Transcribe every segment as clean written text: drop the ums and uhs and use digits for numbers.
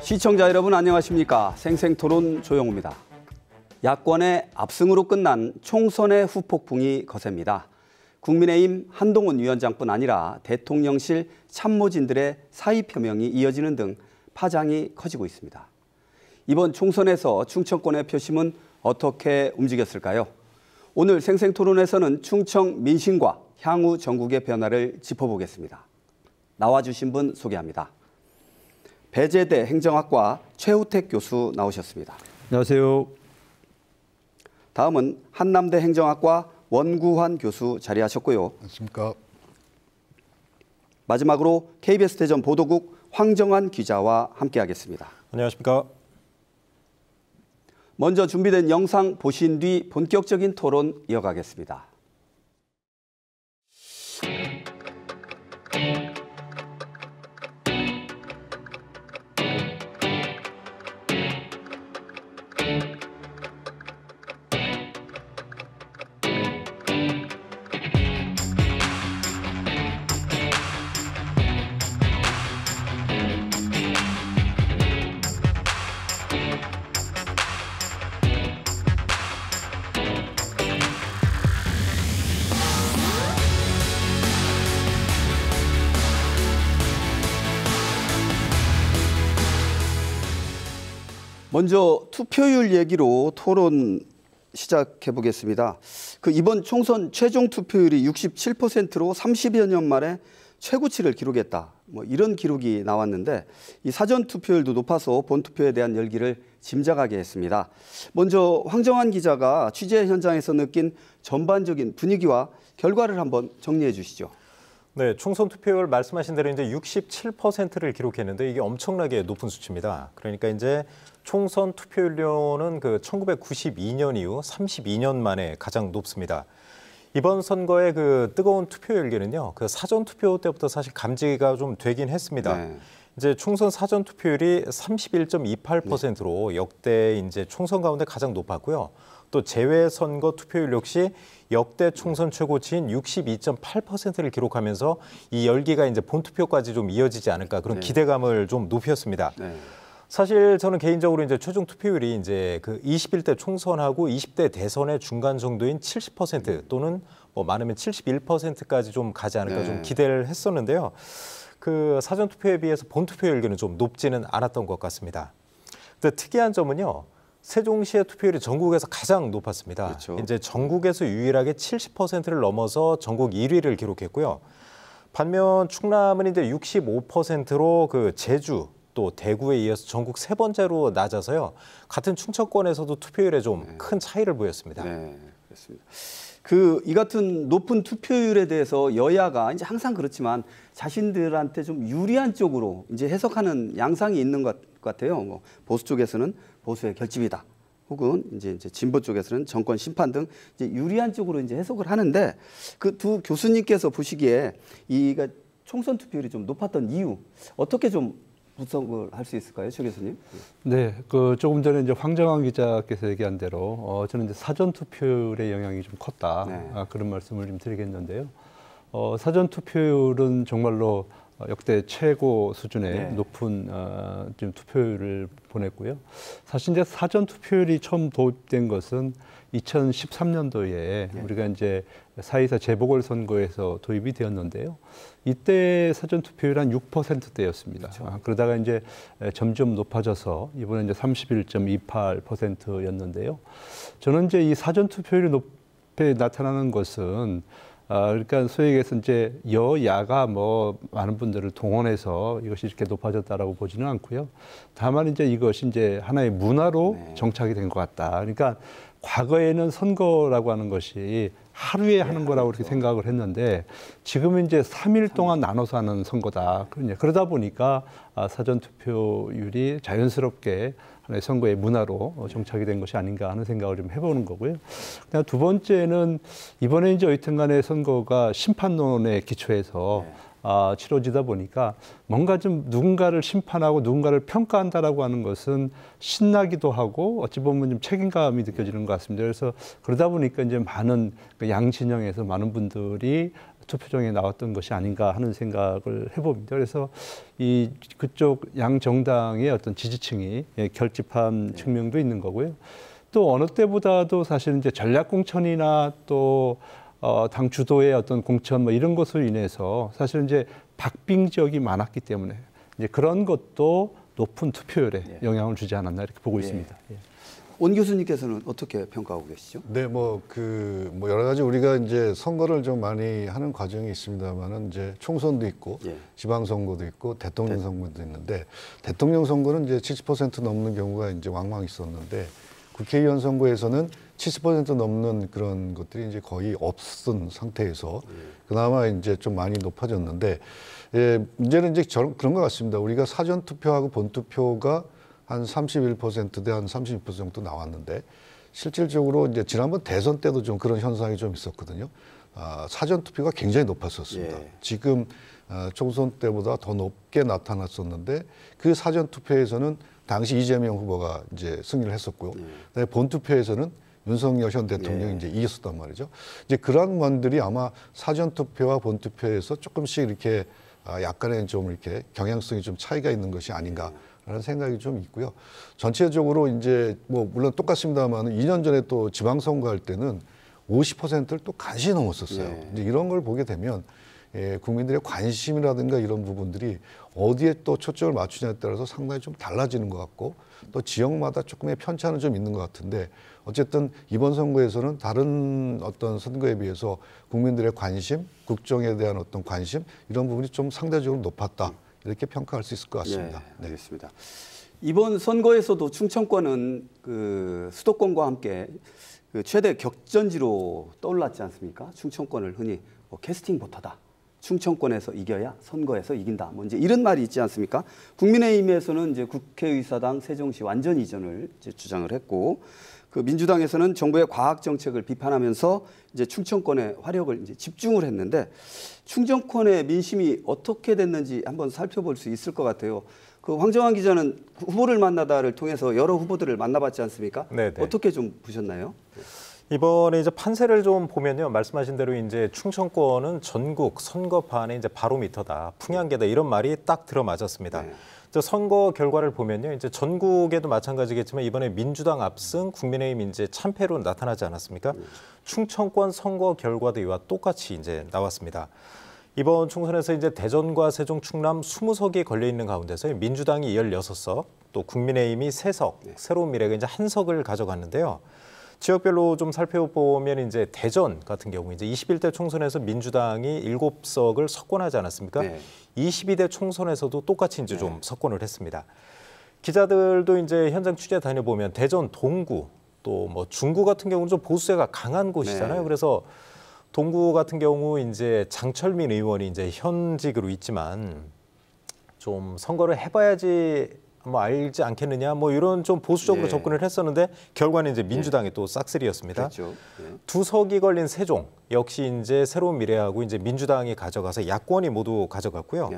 시청자 여러분 안녕하십니까. 생생토론 조영우입니다. 야권의 압승으로 끝난 총선의 후폭풍이 거셉니다. 국민의힘 한동훈 위원장뿐 아니라 대통령실 참모진들의 사의 표명이 이어지는 등 파장이 커지고 있습니다. 이번 총선에서 충청권의 표심은 어떻게 움직였을까요? 오늘 생생토론에서는 충청 민심과 향후 전국의 변화를 짚어보겠습니다. 나와주신 분 소개합니다. 배재대 행정학과 최우택 교수 나오셨습니다. 안녕하세요. 다음은 한남대 행정학과 원구환 교수 자리하셨고요. 안녕하십니까. 마지막으로 KBS 대전 보도국 황정환 기자와 함께하겠습니다. 안녕하십니까. 먼저 준비된 영상 보신 뒤 본격적인 토론 이어가겠습니다. 먼저 투표율 얘기로 토론 시작해 보겠습니다. 이번 총선 최종 투표율이 67%로 30여 년 만에 최고치를 기록했다. 이런 기록이 나왔는데 이 사전 투표율도 높아서 본 투표에 대한 열기를 짐작하게 했습니다. 먼저 황정환 기자가 취재 현장에서 느낀 전반적인 분위기와 결과를 한번 정리해 주시죠. 네, 총선 투표율 말씀하신 대로 이제 67%를 기록했는데 이게 엄청나게 높은 수치입니다. 그러니까 이제 총선 투표율로는 1992년 이후 32년 만에 가장 높습니다. 이번 선거의 뜨거운 투표 열기는요, 사전 투표 때부터 사실 감지가 좀 되긴 했습니다. 네. 이제 총선 사전 투표율이 31.28%로 역대 이제 총선 가운데 가장 높았고요. 또 제외 선거 투표율 역시 역대 총선 최고치인 62.8%를 기록하면서 이 열기가 이제 본 투표까지 좀 이어지지 않을까 그런 기대감을 좀 높였습니다. 네. 사실 저는 개인적으로 이제 최종 투표율이 이제 21대 총선하고 20대 대선의 중간 정도인 70% 또는 많으면 71%까지 좀 가지 않을까 좀 기대를 했었는데요. 사전 투표에 비해서 본 투표 열기는 좀 높지는 않았던 것 같습니다. 근데 특이한 점은요. 세종시의 투표율이 전국에서 가장 높았습니다. 그렇죠. 이제 전국에서 유일하게 70%를 넘어서 전국 1위를 기록했고요. 반면 충남은 이제 65%로 제주 또 대구에 이어서 전국 세 번째로 낮아서요. 같은 충청권에서도 투표율에 좀 큰 차이를 보였습니다. 네, 그렇습니다. 이 같은 높은 투표율에 대해서 여야가 이제 항상 그렇지만 자신들한테 좀 유리한 쪽으로 이제 해석하는 양상이 있는 것 같아요. 보수 쪽에서는 보수의 결집이다. 혹은 이제 진보 쪽에서는 정권 심판 등 이제 유리한 쪽으로 이제 해석을 하는데 두 교수님께서 보시기에 총선 투표율이 좀 높았던 이유 어떻게 좀 분석을 할 수 있을까요, 최 교수님? 네, 조금 전에 이제 황정환 기자께서 얘기한 대로 저는 이제 사전 투표율의 영향이 좀 컸다. 네. 그런 말씀을 좀 드리겠는데요. 사전 투표율은 정말로 역대 최고 수준의 높은 지금 투표율을 보냈고요. 사실 이제 사전 투표율이 처음 도입된 것은 2013년도에 우리가 이제 4.24 재보궐선거에서 도입이 되었는데요. 이때 사전 투표율 한 6%대였습니다. 그렇죠. 그러다가 이제 점점 높아져서 이번에 이제 31.28%였는데요. 저는 이제 이 사전 투표율이 높게 나타나는 것은 그러니까 소위 얘기해서 이제 여야가 많은 분들을 동원해서 이것이 이렇게 높아졌다라고 보지는 않고요. 다만 이제 이것이 이제 하나의 문화로 정착이 된 것 같다. 그러니까 과거에는 선거라고 하는 것이 하루에 하는 거라고 이렇게 생각을 했는데 지금은 이제 3일 동안 나눠서 하는 선거다. 그러다 보니까 사전 투표율이 자연스럽게 하나의 선거의 문화로 정착이 된 것이 아닌가 하는 생각을 좀 해보는 거고요. 그다음 두 번째는 이번에 이제 여튼간에 선거가 심판론에 기초해서 치러지다 보니까 뭔가 좀 누군가를 심판하고 누군가를 평가한다라고 하는 것은 신나기도 하고 어찌 보면 좀 책임감이 느껴지는 것 같습니다. 그래서 그러다 보니까 이제 많은 양 진영에서 많은 분들이 투표정에 나왔던 것이 아닌가 하는 생각을 해봅니다. 그래서 이 그쪽 양 정당의 어떤 지지층이 결집한 측면도 있는 거고요. 또 어느 때보다도 사실 이제 전략 공천이나 또 당 주도의 어떤 공천 뭐 이런 것으로 인해서 사실 이제 박빙 지역이 많았기 때문에 이제 그런 것도 높은 투표율에 영향을 주지 않았나 이렇게 보고 있습니다. 예. 온 교수님께서는 어떻게 평가하고 계시죠? 네, 뭐 여러 가지 우리가 이제 선거를 좀 많이 하는 과정이 있습니다만은 이제 총선도 있고 지방선거도 있고 대통령 선거도 있는데 대통령 선거는 이제 70% 넘는 경우가 이제 왕왕 있었는데 국회의원 선거에서는 70% 넘는 그런 것들이 이제 거의 없은 상태에서 그나마 이제 좀 많이 높아졌는데 문제는 이제 그런 것 같습니다. 우리가 사전 투표하고 본 투표가 한 31%대 한 36% 정도 나왔는데 실질적으로 이제 지난번 대선 때도 좀 그런 현상이 좀 있었거든요. 사전 투표가 굉장히 높았었습니다. 지금 총선 때보다 더 높게 나타났었는데 그 사전 투표에서는 당시 이재명 후보가 이제 승리를 했었고요. 그다음에 본 투표에서는 윤석열 현 대통령이 이제 이겼었단 말이죠. 이제 그런 면들이 아마 사전 투표와 본 투표에서 조금씩 이렇게 약간의 좀 이렇게 경향성이 좀 차이가 있는 것이 아닌가라는 생각이 좀 있고요. 전체적으로 이제 뭐 물론 똑같습니다만 2년 전에 또 지방선거 할 때는 50%를 또 간신히 넘었었어요. 이제 이런 걸 보게 되면 국민들의 관심이라든가 이런 부분들이 어디에 또 초점을 맞추냐에 따라서 상당히 좀 달라지는 것 같고 또 지역마다 조금의 편차는 좀 있는 것 같은데 어쨌든 이번 선거에서는 다른 어떤 선거에 비해서 국민들의 관심, 국정에 대한 어떤 관심 이런 부분이 좀 상대적으로 높았다 이렇게 평가할 수 있을 것 같습니다. 네, 알겠습니다. 이번 선거에서도 충청권은 그 수도권과 함께 그 최대 격전지로 떠올랐지 않습니까? 충청권을 흔히 캐스팅 보터다. 충청권에서 이겨야 선거에서 이긴다. 뭐 이제 이런 말이 있지 않습니까? 국민의힘에서는 이제 국회의사당 세종시 완전 이전을 이제 주장을 했고, 그 민주당에서는 정부의 과학 정책을 비판하면서 이제 충청권의 화력을 이제 집중을 했는데 충청권의 민심이 어떻게 됐는지 한번 살펴볼 수 있을 것 같아요. 그 황정환 기자는 후보를 만나다를 통해서 여러 후보들을 만나봤지 않습니까? 네네. 어떻게 좀 보셨나요? 이번에 이제 판세를 좀 보면요, 말씀하신 대로 이제 충청권은 전국 선거판의 이제 바로미터다, 풍향계다 이런 말이 딱 들어맞았습니다. 네. 선거 결과를 보면요, 이제 전국에도 마찬가지겠지만 이번에 민주당 압승, 국민의힘 이제 참패로 나타나지 않았습니까? 충청권 선거 결과도 이와 똑같이 이제 나왔습니다. 이번 총선에서 이제 대전과 세종, 충남 20석이 걸려 있는 가운데서 민주당이 16석, 또 국민의힘이 3석, 새로운 미래가 이제 1석을 가져갔는데요. 지역별로 좀 살펴보면 이제 대전 같은 경우 이제 21대 총선에서 민주당이 7석을 석권하지 않았습니까? 네. 22대 총선에서도 똑같이 이제 좀 석권을 했습니다. 기자들도 이제 현장 취재 다녀보면 대전 동구 또 뭐 중구 같은 경우는 좀 보수세가 강한 곳이잖아요. 네. 그래서 동구 같은 경우 이제 장철민 의원이 이제 현직으로 있지만 좀 선거를 해봐야지 뭐 알지 않겠느냐 뭐 이런 좀 보수적으로 접근을 했었는데 결과는 이제 민주당이 또 싹쓸이였습니다. 그렇죠. 2석이 걸린 세종 역시 이제 새로운 미래하고 이제 민주당이 가져가서 야권이 모두 가져갔고요.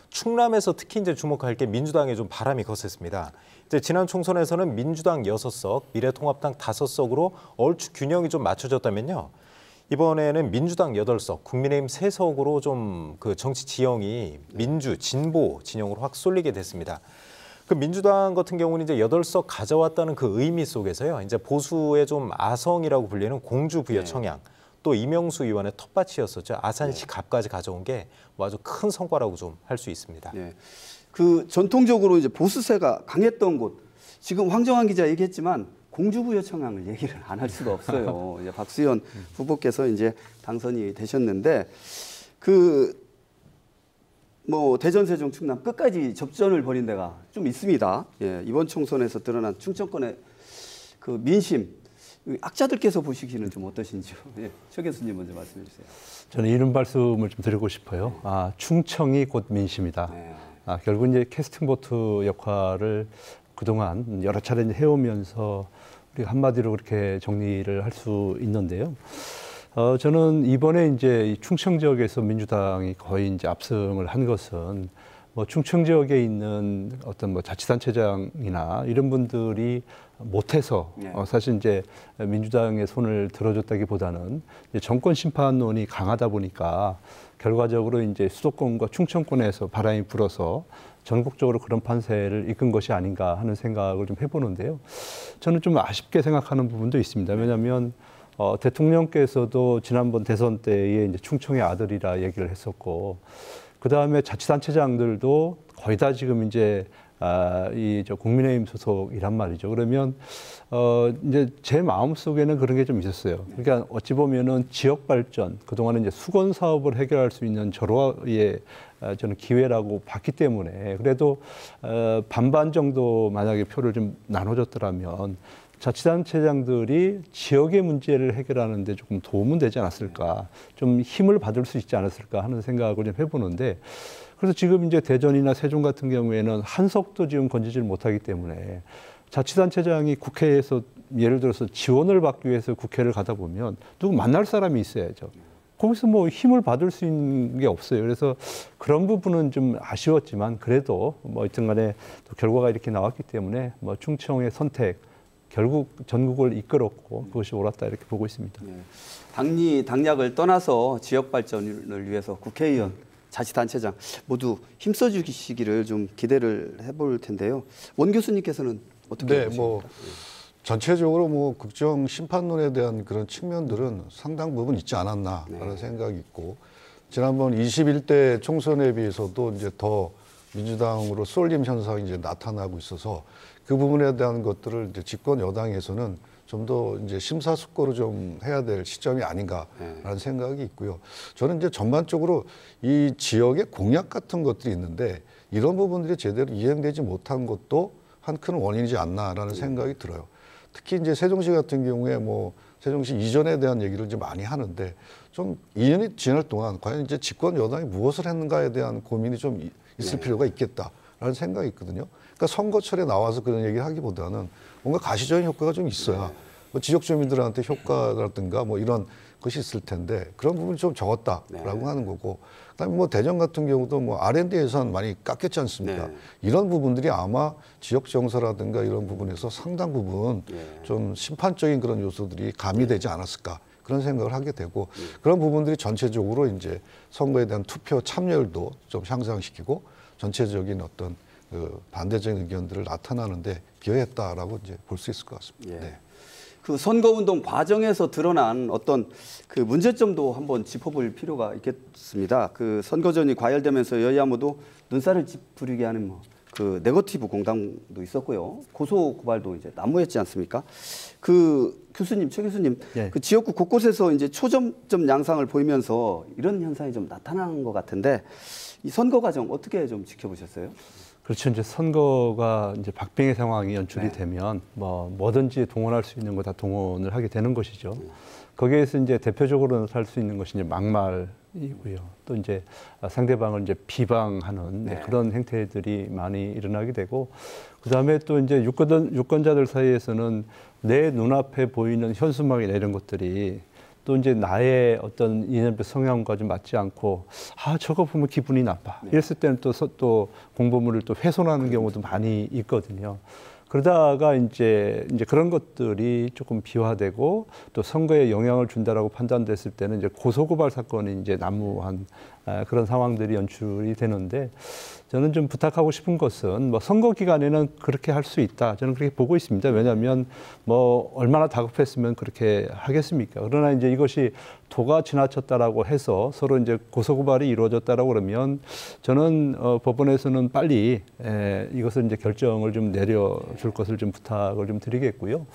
충남에서 특히 이제 주목할 게 민주당에 좀 바람이 거셌습니다. 이제 지난 총선에서는 민주당 6석, 미래통합당 5석으로 얼추 균형이 좀 맞춰졌다면요. 이번에는 민주당 8석, 국민의힘 3석으로 좀 그 정치 지형이 민주, 진보 진영으로 확 쏠리게 됐습니다. 그 민주당 같은 경우는 이제 8석 가져왔다는 그 의미 속에서요. 이제 보수의 좀 아성이라고 불리는 공주 부여 청양, 또 이명수 의원의 텃밭이었었죠. 아산시 갑까지 가져온 게 아주 큰 성과라고 좀 할 수 있습니다. 네. 그 전통적으로 이제 보수세가 강했던 곳, 지금 황정환 기자 얘기했지만 공주 부여 청양을 얘기를 안 할 수가 없어요. 이제 박수현 후보께서 이제 당선이 되셨는데 뭐 대전, 세종, 충남 끝까지 접전을 벌인 데가 좀 있습니다. 이번 총선에서 드러난 충청권의 그 민심, 학자들께서 보시기에는 좀 어떠신지요? 최 교수님 먼저 말씀해 주세요. 저는 이런 말씀을 좀 드리고 싶어요. 충청이 곧 민심이다. 결국 이제 캐스팅 보트 역할을 그동안 여러 차례 해오면서 우리가 한마디로 그렇게 정리를 할 수 있는데요. 저는 이번에 이제 충청 지역에서 민주당이 거의 이제 압승을 한 것은 뭐 충청 지역에 있는 어떤 뭐 자치단체장이나 이런 분들이 못해서 사실 이제 민주당의 손을 들어줬다기보다는 이제 정권 심판론이 강하다 보니까 결과적으로 이제 수도권과 충청권에서 바람이 불어서 전국적으로 그런 판세를 이끈 것이 아닌가 하는 생각을 좀 해보는데요. 저는 좀 아쉽게 생각하는 부분도 있습니다. 왜냐하면 대통령께서도 지난번 대선 때에 이제 충청의 아들이라 얘기를 했었고, 그 다음에 자치단체장들도 거의 다 지금 이제 저 국민의힘 소속이란 말이죠. 그러면 이제 제 마음 속에는 그런 게 좀 있었어요. 그러니까 어찌 보면은 지역 발전, 그동안은 이제 수건 사업을 해결할 수 있는 절호의 저는 기회라고 봤기 때문에, 그래도 반반 정도 만약에 표를 좀 나눠줬더라면 자치단체장들이 지역의 문제를 해결하는 데 조금 도움은 되지 않았을까, 좀 힘을 받을 수 있지 않았을까 하는 생각을 좀 해보는데, 그래서 지금 이제 대전이나 세종 같은 경우에는 한석도 지금 건지질 못하기 때문에 자치단체장이 국회에서 예를 들어서 지원을 받기 위해서 국회를 가다 보면 누구 만날 사람이 있어야죠. 거기서 뭐 힘을 받을 수 있는 게 없어요. 그래서 그런 부분은 좀 아쉬웠지만, 그래도 뭐 하여튼 간에 또 결과가 이렇게 나왔기 때문에 뭐 충청의 선택, 결국 전국을 이끌었고 그것이 옳았다 이렇게 보고 있습니다. 네. 당략을 떠나서 지역 발전을 위해서 국회의원, 자치단체장 모두 힘써주시기를 좀 기대를 해볼 텐데요. 원 교수님께서는 어떻게 보십니까? 뭐 전체적으로 뭐 국정 심판론에 대한 그런 측면들은 상당 부분 있지 않았나라는 생각이 있고, 지난번 21대 총선에 비해서도 이제 더 민주당으로 쏠림 현상이 이제 나타나고 있어서 그 부분에 대한 것들을 이제 집권 여당에서는 좀 더 이제 심사숙고를 좀 해야 될 시점이 아닌가라는 생각이 있고요. 저는 이제 전반적으로 이 지역의 공약 같은 것들이 있는데 이런 부분들이 제대로 이행되지 못한 것도 한 큰 원인이지 않나라는 생각이 들어요. 특히 이제 세종시 같은 경우에 뭐 세종시 이전에 대한 얘기를 이제 많이 하는데, 좀 2년이 지날 동안 과연 이제 집권 여당이 무엇을 했는가에 대한 고민이 좀 있을 필요가 있겠다라는 생각이 있거든요. 그러니까 선거철에 나와서 그런 얘기를 하기보다는 뭔가 가시적인 효과가 좀 있어야 뭐 지역 주민들한테 효과라든가 뭐 이런 것이 있을 텐데, 그런 부분이 좀 적었다라고 하는 거고, 그다음에 뭐 대전 같은 경우도 뭐 R&D 예산 많이 깎였지 않습니까? 이런 부분들이 아마 지역 정서라든가 이런 부분에서 상당 부분 좀 심판적인 그런 요소들이 가미되지 않았을까, 그런 생각을 하게 되고, 그런 부분들이 전체적으로 이제 선거에 대한 투표 참여율도 좀 향상시키고 전체적인 어떤 그 반대적인 의견들을 나타나는데 기여했다라고 이제 볼 수 있을 것 같습니다. 네. 그 선거운동 과정에서 드러난 어떤 그 문제점도 한번 짚어볼 필요가 있겠습니다. 그 선거전이 과열되면서 여야 모두 눈살을 찌푸리게 하는 뭐 그 네거티브 공방도 있었고요. 고소 고발도 이제 난무했지 않습니까? 그 교수님, 최 교수님, 그 지역구 곳곳에서 이제 초점점 양상을 보이면서 이런 현상이 좀 나타난 것 같은데, 이 선거 과정 어떻게 좀 지켜보셨어요? 그렇죠. 이제 선거가 이제 박빙의 상황이 연출이 되면 뭐든지 동원할 수 있는 거 다 동원을 하게 되는 것이죠. 거기에서 이제 대표적으로 할 수 있는 것이 이제 막말이고요. 또 이제 상대방을 이제 비방하는 그런 행태들이 많이 일어나게 되고, 그 다음에 또 이제 유권자들 사이에서는 내 눈앞에 보이는 현수막이나 이런 것들이 또 이제 나의 어떤 이념적 성향과 좀 맞지 않고, 저거 보면 기분이 나빠. 이랬을 때는 또 공보물을 또 훼손하는 경우도 많이 있거든요. 그러다가 이제 그런 것들이 조금 비화되고 또 선거에 영향을 준다라고 판단됐을 때는 이제 고소고발 사건이 이제 난무한 그런 상황들이 연출이 되는데, 저는 좀 부탁하고 싶은 것은 뭐 선거 기간에는 그렇게 할 수 있다, 저는 그렇게 보고 있습니다. 왜냐하면 뭐 얼마나 다급했으면 그렇게 하겠습니까? 그러나 이제 이것이 도가 지나쳤다라고 해서 서로 이제 고소고발이 이루어졌다라고 그러면 저는 법원에서는 빨리 이것을 이제 결정을 좀 내려줄 것을 좀 부탁을 좀 드리겠고요.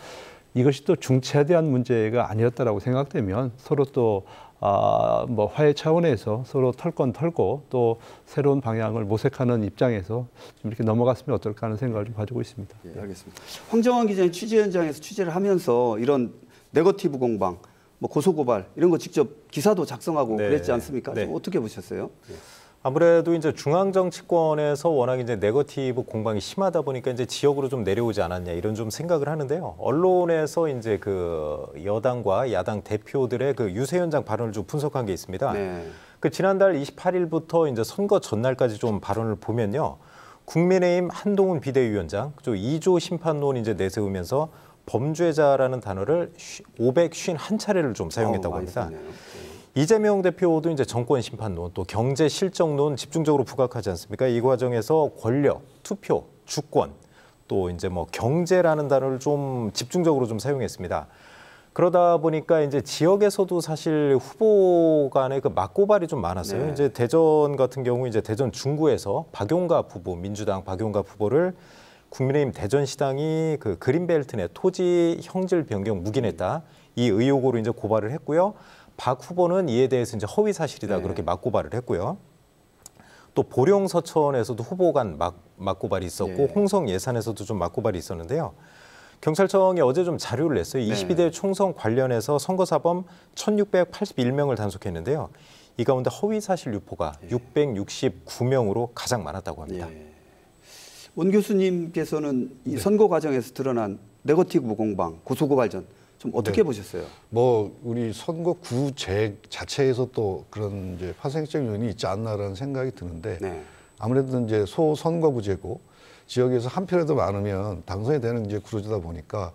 이것이 또 중차대한 문제가 아니었다라고 생각되면 서로 또 뭐 화해 차원에서 서로 털 건 털고 또 새로운 방향을 모색하는 입장에서 좀 이렇게 넘어갔으면 어떨까 하는 생각을 좀 가지고 있습니다. 네, 알겠습니다. 황정환 기자님 취재 현장에서 취재를 하면서 이런 네거티브 공방, 뭐 고소고발 이런 거 직접 기사도 작성하고 그랬지 않습니까? 좀 어떻게 보셨어요? 아무래도 이제 중앙 정치권에서 워낙 이제 네거티브 공방이 심하다 보니까 이제 지역으로 좀 내려오지 않았냐, 이런 좀 생각을 하는데요. 언론에서 이제 그 여당과 야당 대표들의 그 유세 현장 발언을 좀 분석한 게 있습니다. 그 지난달 28일부터 이제 선거 전날까지 좀 발언을 보면요. 국민의힘 한동훈 비대위원장, 또 2조 심판론 이제 내세우면서 범죄자라는 단어를 551차례를 좀 사용했다고 합니다. 이재명 대표도 이제 정권 심판론, 또 경제 실정론 집중적으로 부각하지 않습니까? 이 과정에서 권력, 투표, 주권, 또 이제 뭐 경제라는 단어를 좀 집중적으로 좀 사용했습니다. 그러다 보니까 이제 지역에서도 사실 후보 간의 그 맞고발이 좀 많았어요. 네. 이제 대전 같은 경우 이제 대전 중구에서 박용갑 후보, 민주당 박용갑 후보를 국민의힘 대전시당이 그 그린벨트 내 토지 형질 변경 묵인했다, 이 의혹으로 이제 고발을 했고요. 박 후보는 이에 대해서 이제 허위 사실이다, 네. 그렇게 맞고발을 했고요. 또 보령 서천에서도 후보 간 맞고발이 있었고, 네. 홍성 예산에서도 좀 맞고발이 있었는데요. 경찰청이 어제 좀 자료를 냈어요. 네. 22대 총선 관련해서 선거사범 1,681명을 단속했는데요. 이 가운데 허위 사실 유포가 669명으로 가장 많았다고 합니다. 예. 원 교수님께서는 이 선거 과정에서 드러난 네거티브 공방, 고소고발전 좀 어떻게 보셨어요? 뭐 우리 선거구 자체에서 또 그런 이제 파생적 요인이 있지 않나라는 생각이 드는데 네. 아무래도 이제 소선거구제고 지역에서 한 표라도 많으면 당선이 되는 이제 구조다 보니까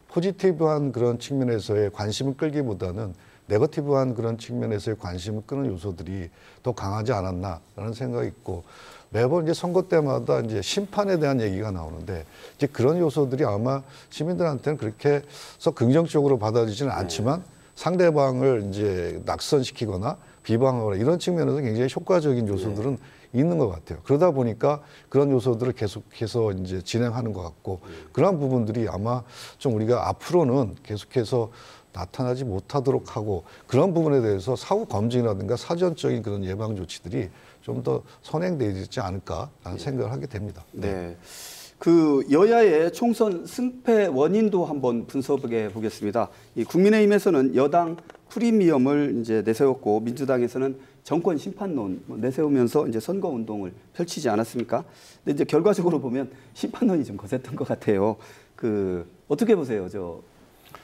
포지티브한 그런 측면에서의 관심을 끌기보다는 네거티브한 그런 측면에서의 관심을 끄는 요소들이 더 강하지 않았나라는 생각이 있고, 매번 이제 선거 때마다 이제 심판에 대한 얘기가 나오는데 이제 그런 요소들이 아마 시민들한테는 그렇게 서 긍정적으로 받아들이지는 않지만 상대방을 이제 낙선시키거나 비방하거나 이런 측면에서 굉장히 효과적인 요소들은 있는 것 같아요. 그러다 보니까 그런 요소들을 계속해서 이제 진행하는 것 같고, 그러한 부분들이 아마 좀 우리가 앞으로는 계속해서 나타나지 못하도록 하고, 그런 부분에 대해서 사후 검증이라든가 사전적인 그런 예방 조치들이 좀 더 선행되지 않을까라는 생각을 하게 됩니다. 네. 그 여야의 총선 승패 원인도 한번 분석해 보겠습니다. 이 국민의힘에서는 여당 프리미엄을 이제 내세웠고, 민주당에서는 정권 심판론 내세우면서 이제 선거 운동을 펼치지 않았습니까? 근데 이제 결과적으로 보면 심판론이 좀 거셌던 것 같아요. 그 어떻게 보세요, 저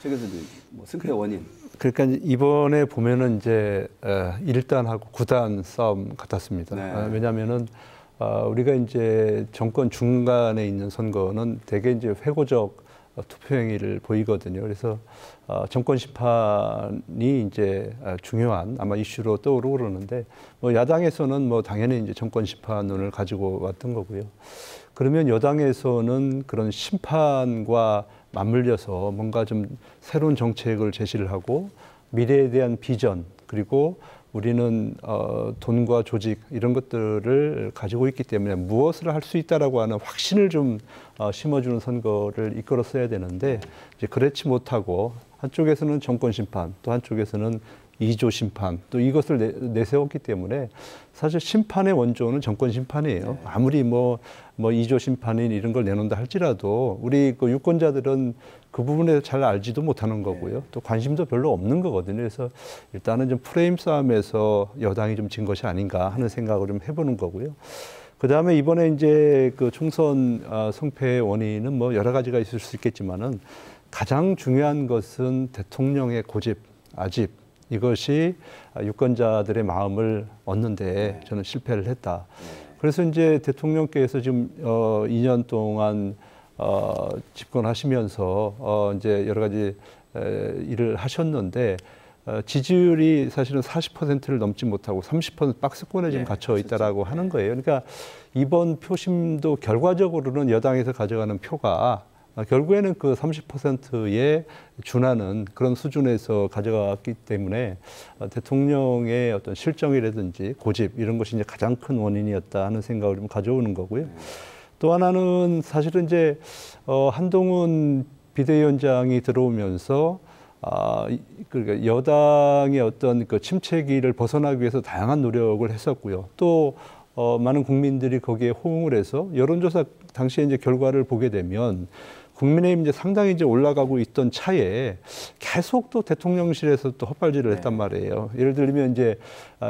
교수님? 뭐 승패 원인. 그러니까 이번에 보면은 이제 1단하고 9단 싸움 같았습니다. 네. 왜냐하면은 우리가 이제 정권 중간에 있는 선거는 대개 이제 회고적 투표 행위를 보이거든요. 그래서 정권 심판이 이제 중요한 아마 이슈로 떠오르고 그러는데, 뭐 야당에서는 뭐 당연히 이제 정권 심판론을 가지고 왔던 거고요. 그러면 여당에서는 그런 심판과 맞물려서 뭔가 좀 새로운 정책을 제시를 하고, 미래에 대한 비전, 그리고 우리는 돈과 조직 이런 것들을 가지고 있기 때문에 무엇을 할 수 있다라고 하는 확신을 좀 심어주는 선거를 이끌었어야 되는데, 이제 그렇지 못하고 한쪽에서는 정권 심판, 또 한쪽에서는 2조 심판, 또 이것을 내세웠기 때문에 사실 심판의 원조는 정권 심판이에요. 아무리 뭐 2조 심판인 이런 걸 내놓는다 할지라도 우리 그 유권자들은 그 부분에 잘 알지도 못하는 거고요. 또 관심도 별로 없는 거거든요. 그래서 일단은 좀 프레임 싸움에서 여당이 좀 진 것이 아닌가 하는 생각을 좀 해보는 거고요. 그 다음에 이번에 이제 그 총선 승패의 원인은 뭐 여러 가지가 있을 수 있겠지만은 가장 중요한 것은 대통령의 고집, 아집, 이것이 유권자들의 마음을 얻는데 저는 실패를 했다. 그래서 이제 대통령께서 지금 2년 동안 집권하시면서 이제 여러 가지 일을 하셨는데, 지지율이 사실은 40%를 넘지 못하고 30% 박스권에 지금 갇혀 있다라고 하는 거예요. 그러니까 이번 표심도 결과적으로는 여당에서 가져가는 표가 결국에는 그 30%에 준하는 그런 수준에서 가져갔기 때문에 대통령의 어떤 실정이라든지 고집 이런 것이 이제 가장 큰 원인이었다 하는 생각을 좀 가져오는 거고요. 또 하나는 사실은 이제 한동훈 비대위원장이 들어오면서 그러니까 여당의 어떤 그 침체기를 벗어나기 위해서 다양한 노력을 했었고요. 또 많은 국민들이 거기에 호응을 해서 여론조사 당시에 이제 결과를 보게 되면 국민의힘 이제 상당히 이제 올라가고 있던 차에 계속 또 대통령실에서 또 헛발질을 했단 말이에요. 예를 들면 이제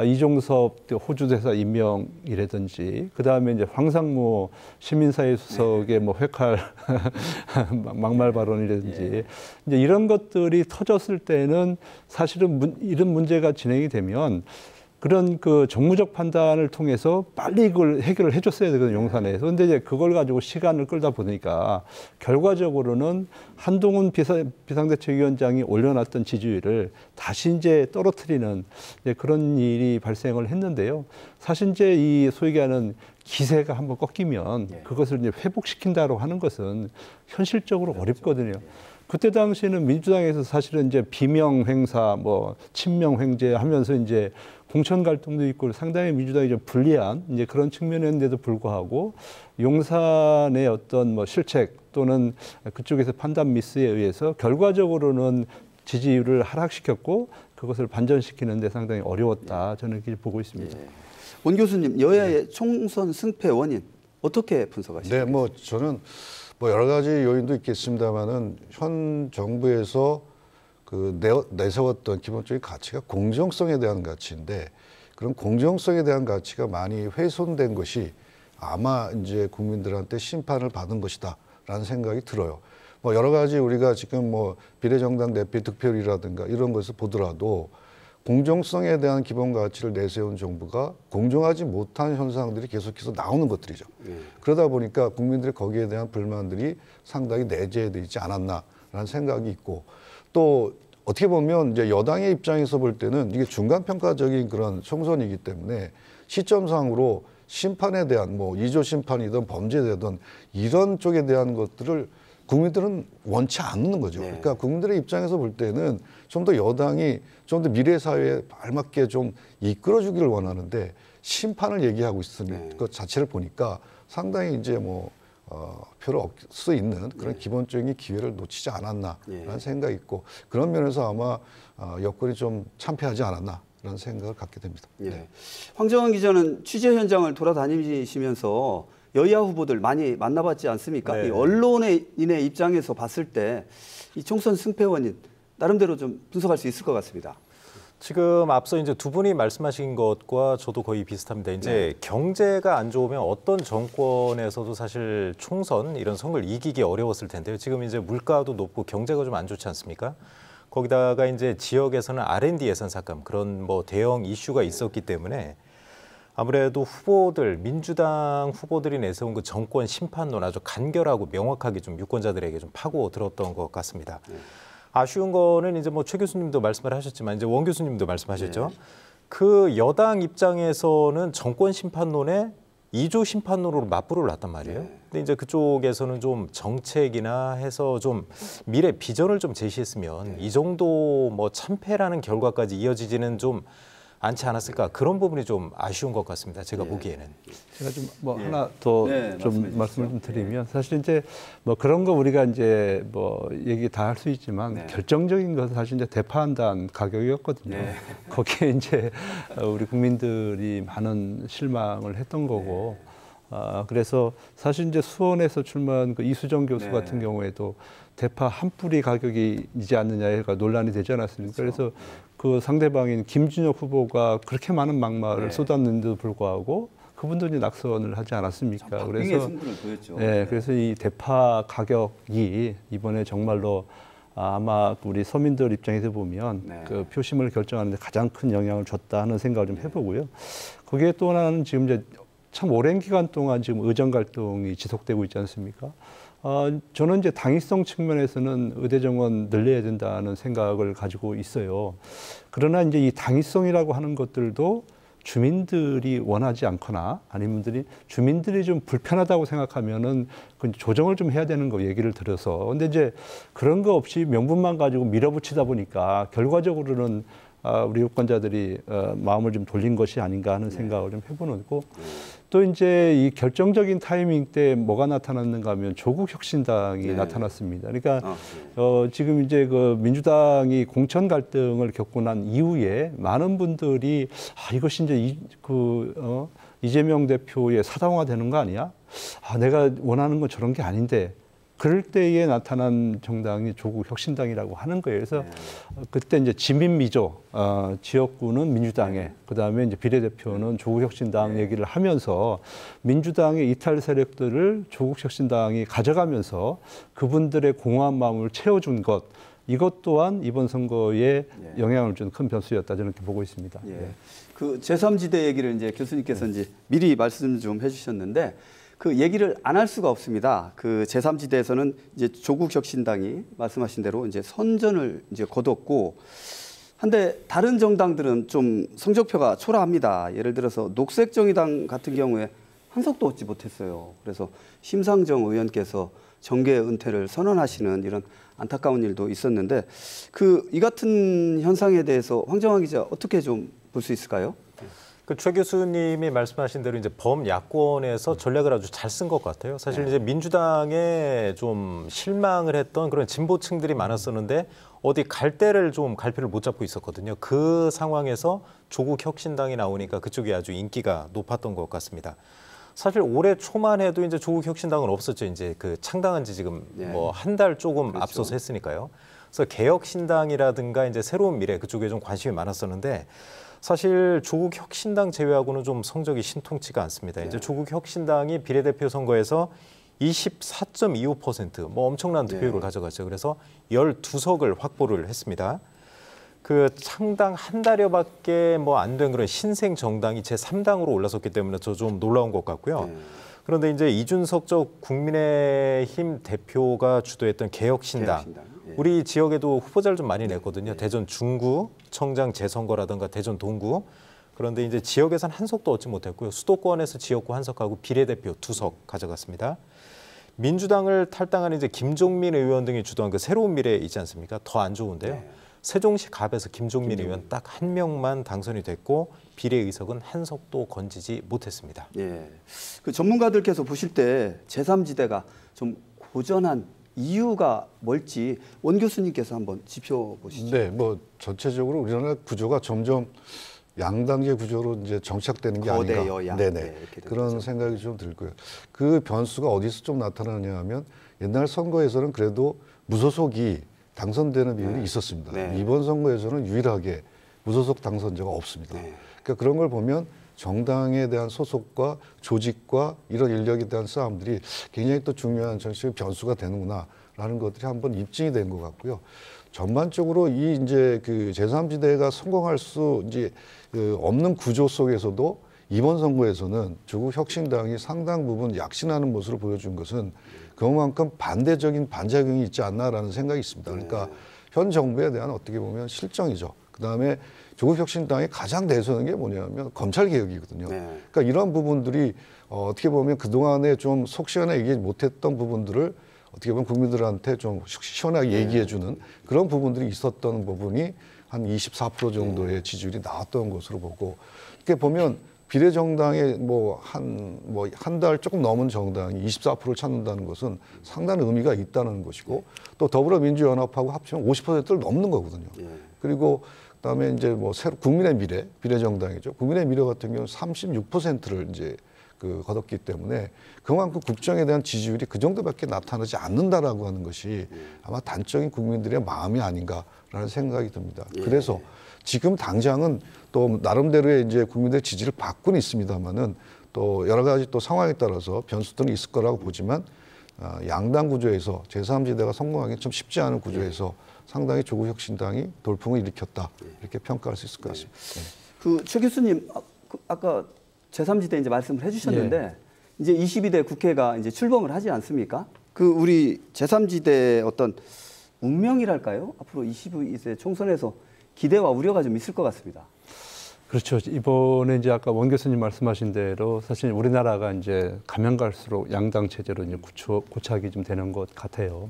이종섭 호주 대사 임명이라든지, 그 다음에 이제 황상무 시민사회 수석의 뭐 회칼 막말 발언이라든지 이제 이런 것들이 터졌을 때는 사실은 이런 문제가 진행이 되면 그런 그 정무적 판단을 통해서 빨리 이걸 해결을 해줬어야 되거든요, 용산에서. 그런데 이제 그걸 가지고 시간을 끌다 보니까 결과적으로는 한동훈 비상대책위원장이 올려놨던 지지율을 다시 이제 떨어뜨리는 이제 그런 일이 발생을 했는데요. 사실 이제 이 소위 얘기하는 기세가 한번 꺾이면 그것을 이제 회복시킨다고 하는 것은 현실적으로 어렵거든요. 그때 당시에는 민주당에서 사실은 이제 비명 행사, 뭐 친명 횡재 하면서 이제 공천 갈등도 있고 상당히 민주당이 좀 불리한 이제 그런 측면이었는데도 불구하고 용산의 어떤 뭐 실책 또는 그쪽에서 판단 미스에 의해서 결과적으로는 지지율을 하락시켰고 그것을 반전시키는 데 상당히 어려웠다. 저는 이렇게 보고 있습니다. 원 교수님, 여야의 총선 승패 원인 어떻게 분석하십니까? 네, 뭐 저는 뭐 여러 가지 요인도 있겠습니다만은 현 정부에서 그 내세웠던 기본적인 가치가 공정성에 대한 가치인데 그런 공정성에 대한 가치가 많이 훼손된 것이 아마 이제 국민들한테 심판을 받은 것이다라는 생각이 들어요. 뭐 여러 가지 우리가 지금 뭐 비례정당 대표 득표율이라든가 이런 것을 보더라도 공정성에 대한 기본 가치를 내세운 정부가 공정하지 못한 현상들이 계속해서 나오는 것들이죠. 그러다 보니까 국민들의 거기에 대한 불만들이 상당히 내재되어 있지 않았나라는 생각이 있고 또 어떻게 보면 이제 여당의 입장에서 볼 때는 이게 중간평가적인 그런 총선이기 때문에 시점상으로 심판에 대한 뭐 2조 심판이든 범죄되든 이런 쪽에 대한 것들을 국민들은 원치 않는 거죠. 그러니까 국민들의 입장에서 볼 때는 좀 더 여당이 좀 더 미래 사회에 알맞게 좀 이끌어주기를 원하는데 심판을 얘기하고 있으니 그 자체를 보니까 상당히 이제 뭐 표를 얻을 수 있는 그런 기본적인 기회를 놓치지 않았나라는 생각이 있고 그런 면에서 아마 여권이 좀 참패하지 않았나라는 생각을 갖게 됩니다. 황정원 기자는 취재 현장을 돌아다니시면서 여야 후보들 많이 만나봤지 않습니까? 이 언론인의 입장에서 봤을 때 이 총선 승패 원인 나름대로 좀 분석할 수 있을 것 같습니다. 지금 앞서 이제 두 분이 말씀하신 것과 저도 거의 비슷합니다. 이제 경제가 안 좋으면 어떤 정권에서도 사실 총선 이런 선거를 이기기 어려웠을 텐데요. 지금 이제 물가도 높고 경제가 좀 안 좋지 않습니까? 거기다가 이제 지역에서는 R&D 예산 삭감 그런 뭐 대형 이슈가 있었기 때문에 아무래도 후보들, 민주당 후보들이 내세운 그 정권 심판론 아주 간결하고 명확하게 좀 유권자들에게 좀 파고 들었던 것 같습니다. 아쉬운 거는 이제 뭐 최 교수님도 말씀을 하셨지만 이제 원 교수님도 말씀하셨죠. 그 여당 입장에서는 정권 심판론에 2조 심판론으로 맞불을 놨단 말이에요. 근데 이제 그쪽에서는 좀 정책이나 해서 좀 미래 비전을 좀 제시했으면 이 정도 뭐 참패라는 결과까지 이어지지는 좀 않지 않았을까 그런 부분이 좀 아쉬운 것 같습니다. 제가 보기에는. 제가 좀 뭐 하나 더 좀 말씀을 좀 드리면 사실 이제 뭐 그런 거 우리가 이제 뭐 얘기 다 할 수 있지만 결정적인 것은 사실 이제 대파한단 가격이었거든요. 거기에 이제 우리 국민들이 많은 실망을 했던 거고. 그래서 사실 이제 수원에서 출마한 그 이수정 교수 같은 경우에도 대파 한 뿌리 가격이지 않느냐가 논란이 되지 않았습니까? 그래서 그 상대방인 김준혁 후보가 그렇게 많은 막말을 쏟았는데도 불구하고 그분들이 낙선을 하지 않았습니까? 그래서 그래서 이 대파 가격이 이번에 정말로 아마 우리 서민들 입장에서 보면 그 표심을 결정하는 데 가장 큰 영향을 줬다 하는 생각을 좀 해보고요. 거기에 또 하나는 지금 이제 참 오랜 기간 동안 지금 의정 갈등이 지속되고 있지 않습니까? 저는 이제 당위성 측면에서는 의대 정원 늘려야 된다는 생각을 가지고 있어요. 그러나 이제 이 당위성이라고 하는 것들도 주민들이 원하지 않거나 아니면 주민들이 좀 불편하다고 생각하면은 그 조정을 좀 해야 되는 거 얘기를 들어서 근데 이제 그런 거 없이 명분만 가지고 밀어붙이다 보니까 결과적으로는 우리 유권자들이 마음을 좀 돌린 것이 아닌가 하는 생각을 좀 해보는 거고 또 이제 이 결정적인 타이밍 때 뭐가 나타났는가 하면 조국 혁신당이 나타났습니다. 그러니까 지금 이제 그 민주당이 공천 갈등을 겪고 난 이후에 많은 분들이 이것이 이제 이재명 대표의 사당화 되는 거 아니야? 내가 원하는 건 저런 게 아닌데. 그럴 때에 나타난 정당이 조국 혁신당이라고 하는 거예요. 그래서 그때 이제 지민미조 지역구는 민주당에 그다음에 이제 비례대표는 조국 혁신당 얘기를 하면서 민주당의 이탈 세력들을 조국 혁신당이 가져가면서 그분들의 공허한 마음을 채워준 것 이것 또한 이번 선거에 영향을 준 큰 변수였다 저는 이렇게 보고 있습니다. 예. 그 제3지대 얘기를 이제 교수님께서 이제 미리 말씀 좀 해주셨는데 그 얘기를 안 할 수가 없습니다. 그 제3지대에서는 이제 조국혁신당이 말씀하신 대로 이제 선전을 이제 거뒀고, 한데 다른 정당들은 좀 성적표가 초라합니다. 예를 들어서 녹색정의당 같은 경우에 한 석도 얻지 못했어요. 그래서 심상정 의원께서 정계 은퇴를 선언하시는 이런 안타까운 일도 있었는데, 그 이 같은 현상에 대해서 황정환 기자 어떻게 좀 볼 수 있을까요? 그 최 교수님이 말씀하신 대로 이제 범야권에서 전략을 아주 잘 쓴 것 같아요. 사실 이제 민주당에 좀 실망을 했던 그런 진보층들이 많았었는데 어디 갈대를 좀 갈피를 못 잡고 있었거든요. 그 상황에서 조국 혁신당이 나오니까 그쪽이 아주 인기가 높았던 것 같습니다. 사실 올해 초만 해도 이제 조국 혁신당은 없었죠. 이제 그 창당한 지 지금 뭐 한 달 조금 그렇죠. 앞서서 했으니까요. 그래서 개혁신당이라든가 이제 새로운 미래 그쪽에 좀 관심이 많았었는데 사실 조국 혁신당 제외하고는 좀 성적이 신통치가 않습니다. 이제 조국 혁신당이 비례대표 선거에서 24.25% 뭐 엄청난 득표율을 가져갔죠. 그래서 12석을 확보를 했습니다. 그 창당 한 달여밖에 뭐 안 된 그런 신생 정당이 제3당으로 올라섰기 때문에 저 좀 놀라운 것 같고요. 그런데 이제 이준석 쪽 국민의힘 대표가 주도했던 개혁신당. 우리 지역에도 후보자를 좀 많이 냈거든요. 대전 중구 청장 재선거라든가 대전 동구. 그런데 이제 지역에서는 한 석도 얻지 못했고요. 수도권에서 지역구 한 석하고 비례대표 2석 가져갔습니다. 민주당을 탈당한 이제 김종민 의원 등이 주도한 그 새로운 미래 있지 않습니까? 더 안 좋은데요. 세종시 갑에서 김종민 의원 딱 한 명만 당선이 됐고 비례 의석은 한 석도 건지지 못했습니다. 예. 그 전문가들께서 보실 때 제3지대가 좀 고전한 이유가 뭘지 원 교수님께서 한번 짚어보시죠. 네, 뭐 전체적으로 우리나라 구조가 점점 양당제 구조로 이제 정착되는 게 거대 아닌가. 여야. 네네. 네, 이렇게 그런 거죠. 생각이 좀 들고요. 그 변수가 어디서 좀 나타나냐 하면 옛날 선거에서는 그래도 무소속이 당선되는 비율이 있었습니다. 네. 이번 선거에서는 유일하게 무소속 당선자가 없습니다. 그러니까 그런 걸 보면 정당에 대한 소속과 조직과 이런 인력에 대한 싸움들이 굉장히 또 중요한 정치적 변수가 되는구나라는 것들이 한번 입증이 된 것 같고요. 전반적으로 이 이제 그 제3지대가 성공할 수 이제 그 없는 구조 속에서도 이번 선거에서는 조국 혁신당이 상당 부분 약신하는 모습을 보여준 것은 그만큼 반대적인 반작용이 있지 않나라는 생각이 있습니다. 그러니까 현 정부에 대한 어떻게 보면 실정이죠. 그다음에 조국 혁신당이 가장 내세우는 게 뭐냐면 검찰 개혁이거든요. 그러니까 이런 부분들이 어떻게 보면 그동안에 좀 속 시원하게 얘기 못했던 부분들을 어떻게 보면 국민들한테 좀 시원하게 얘기해주는 그런 부분들이 있었던 부분이 한 24% 정도의 지지율이 나왔던 것으로 보고, 이렇게 보면 비례정당의 한 달 조금 넘은 정당이 24%를 찾는다는 것은 상당한 의미가 있다는 것이고, 또 더불어민주연합하고 합치면 50%를 넘는 거거든요. 그리고 그다음에 이제 뭐 새로 국민의 미래 비례정당이죠. 국민의 미래 같은 경우는 36%를 이제 그 거뒀기 때문에 그만큼 국정에 대한 지지율이 그 정도밖에 나타나지 않는다라고 하는 것이 아마 단적인 국민들의 마음이 아닌가라는 생각이 듭니다. 그래서 지금 당장은 또 나름대로의 이제 국민들의 지지를 받고는 있습니다만은 또 여러 가지 또 상황에 따라서 변수들은 있을 거라고 보지만 양당 구조에서 제3지대가 성공하기 좀 쉽지 않은 구조에서 상당히 조국 혁신당이 돌풍을 일으켰다 이렇게 평가할 수 있을 것 같습니다. 그 최 교수님 아까 제3지대 이제 말씀을 해주셨는데 이제 22대 국회가 이제 출범을 하지 않습니까? 그 우리 제3지대 어떤 운명이랄까요? 앞으로 22대 총선에서 기대와 우려가 좀 있을 것 같습니다. 그렇죠. 이번에 이제 아까 원 교수님 말씀하신 대로 사실 우리나라가 이제 가면 갈수록 양당 체제로 이제 고착이 좀 되는 것 같아요.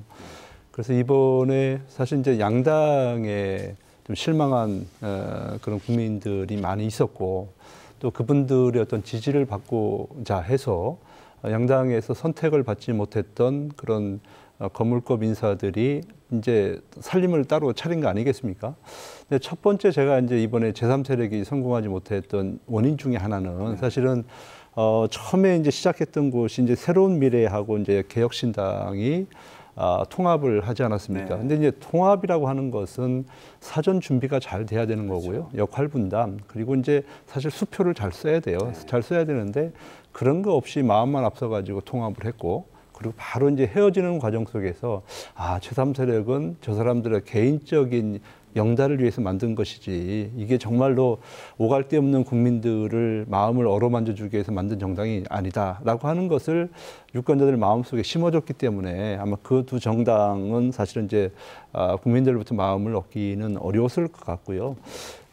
그래서 이번에 사실 이제 양당에 좀 실망한 그런 국민들이 많이 있었고, 또 그분들의 어떤 지지를 받고자 해서 양당에서 선택을 받지 못했던 그런 거물급 인사들이 이제 살림을 따로 차린 거 아니겠습니까? 근데 첫 번째 제가 이제 이번에 제3세력이 성공하지 못했던 원인 중에 하나는 사실은 처음에 이제 시작했던 곳이 이제 새로운 미래하고 이제 개혁신당이 통합을 하지 않았습니까? 근데 이제 통합이라고 하는 것은 사전 준비가 잘 돼야 되는 거고요. 역할 분담, 그리고 이제 사실 수표를 잘 써야 돼요. 잘 써야 되는데 그런 거 없이 마음만 앞서가지고 통합을 했고, 그리고 바로 이제 헤어지는 과정 속에서 제3 세력은 저 사람들의 개인적인 영달을 위해서 만든 것이지 이게 정말로 오갈 데 없는 국민들을 마음을 어루만져 주기 위해서 만든 정당이 아니다라고 하는 것을 유권자들 마음속에 심어줬기 때문에 아마 그 두 정당은 사실은 이제 국민들로부터 마음을 얻기는 어려웠을 것 같고요.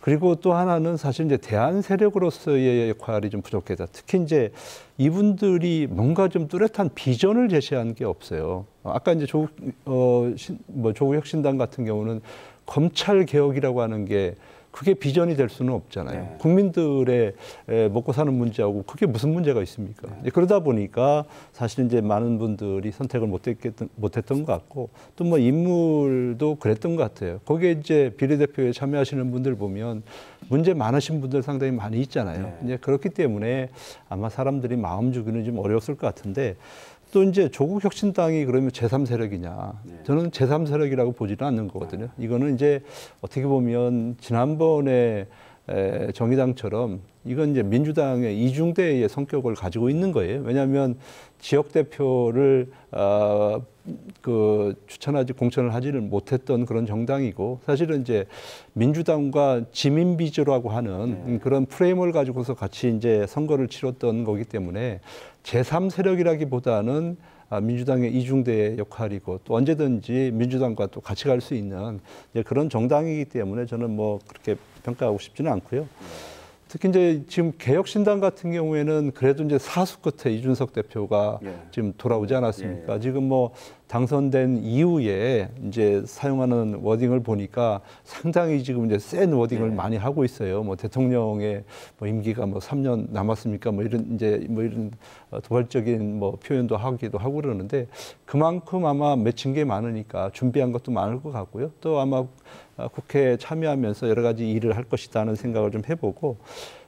그리고 또 하나는 사실 이제 대안 세력으로서의 역할이 좀 부족했다. 특히 이제 이분들이 뭔가 좀 뚜렷한 비전을 제시한 게 없어요. 아까 이제 조국 혁신당 같은 경우는 검찰 개혁이라고 하는 게 그게 비전이 될 수는 없잖아요. 네. 국민들의 먹고 사는 문제하고 그게 무슨 문제가 있습니까? 네. 그러다 보니까 사실 이제 많은 분들이 선택을 못했던 것 같고 또 뭐 인물도 그랬던 것 같아요. 거기에 이제 비례대표에 참여하시는 분들 보면 문제 많으신 분들 상당히 많이 있잖아요. 네. 이제 그렇기 때문에 아마 사람들이 마음 주기는 좀 어려웠을 것 같은데 또 이제 조국 혁신당이 그러면 제3 세력이냐? 네. 저는 제3 세력이라고 보지는 않는 거거든요. 이거는 이제 어떻게 보면 지난번에 정의당처럼 이건 이제 민주당의 이중대의 성격을 가지고 있는 거예요. 왜냐하면 지역 대표를 추천하지 공천을 하지는 못했던 그런 정당이고 사실은 이제 민주당과 지민 비주라고 하는 그런 프레임을 가지고서 같이 이제 선거를 치렀던 거기 때문에 제3 세력이라기보다는 민주당의 이중대의 역할이고 또 언제든지 민주당과 또 같이 갈 수 있는 그런 정당이기 때문에 저는 뭐 그렇게 평가하고 싶지는 않고요. 특히 이제 지금 개혁신당 같은 경우에는 그래도 이제 사수 끝에 이준석 대표가 지금 돌아오지 않았습니까? 지금 뭐 당선된 이후에 이제 사용하는 워딩을 보니까 상당히 지금 이제 센 워딩을 많이 하고 있어요. 뭐 대통령의 뭐 임기가 뭐 3년 남았습니까? 뭐 이런 도발적인 뭐 표현도 하기도 하고 그러는데 그만큼 아마 맺힌 게 많으니까 준비한 것도 많을 것 같고요. 또 아마 국회에 참여하면서 여러 가지 일을 할 것이다 하는 생각을 좀 해보고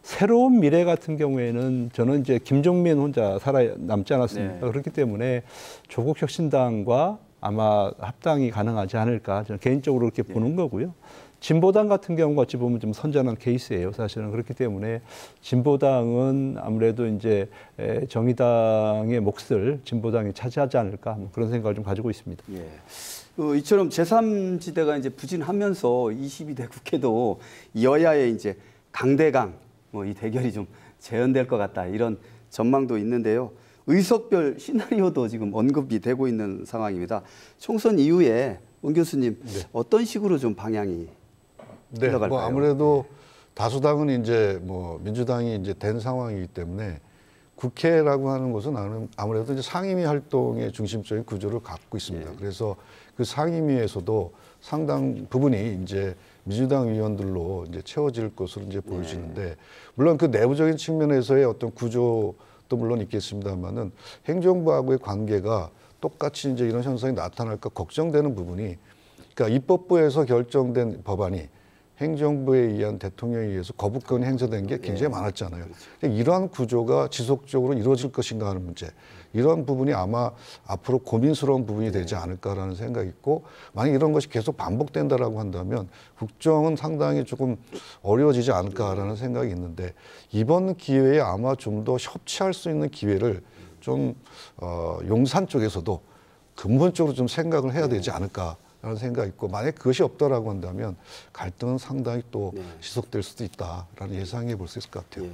새로운 미래 같은 경우에는 저는 이제 김종민 혼자 살아남지 않았습니까? 그렇기 때문에 조국 혁신당과 아마 합당이 가능하지 않을까 저는 개인적으로 그렇게 보는 거고요. 진보당 같은 경우가 어찌 보면 좀 선전한 케이스예요. 사실은 그렇기 때문에 진보당은 아무래도 이제 정의당의 몫을 진보당이 차지하지 않을까 뭐 그런 생각을 좀 가지고 있습니다. 이처럼 제3지대가 이제 부진하면서 22대 국회도 여야의 이제 강대강 뭐 이 대결이 좀 재현될 것 같다 이런 전망도 있는데요. 의석별 시나리오도 지금 언급이 되고 있는 상황입니다. 총선 이후에 원 교수님 어떤 식으로 좀 방향이 흘러갈까요? 뭐 아무래도 다수당은 이제 뭐 민주당이 이제 된 상황이기 때문에 국회라고 하는 것은 아무래도 이제 상임위 활동의 중심적인 구조를 갖고 있습니다. 그래서 그 상임위에서도 상당 부분이 이제 민주당 의원들로 이제 채워질 것으로 이제 보여지는데 물론 그 내부적인 측면에서의 어떤 구조도 물론 있겠습니다만은 행정부하고의 관계가 똑같이 이제 이런 현상이 나타날까 걱정되는 부분이 그러니까 입법부에서 결정된 법안이 행정부에 의한 대통령에 의해서 거부권이 행사된 게 굉장히 많았잖아요. 그렇죠. 이러한 구조가 지속적으로 이루어질 것인가 하는 문제. 이런 부분이 아마 앞으로 고민스러운 부분이 되지 않을까라는 생각이 있고 만약 이런 것이 계속 반복된다라고 한다면 국정은 상당히 조금 어려워지지 않을까라는 생각이 있는데 이번 기회에 아마 좀 더 협치할 수 있는 기회를 좀 용산 쪽에서도 근본적으로 좀 생각을 해야 되지 않을까. 라는 생각이 있고 만약 그것이 없다라고 한다면 갈등은 상당히 또 지속될 수도 있다라는 예상해 볼 수 있을 것 같아요.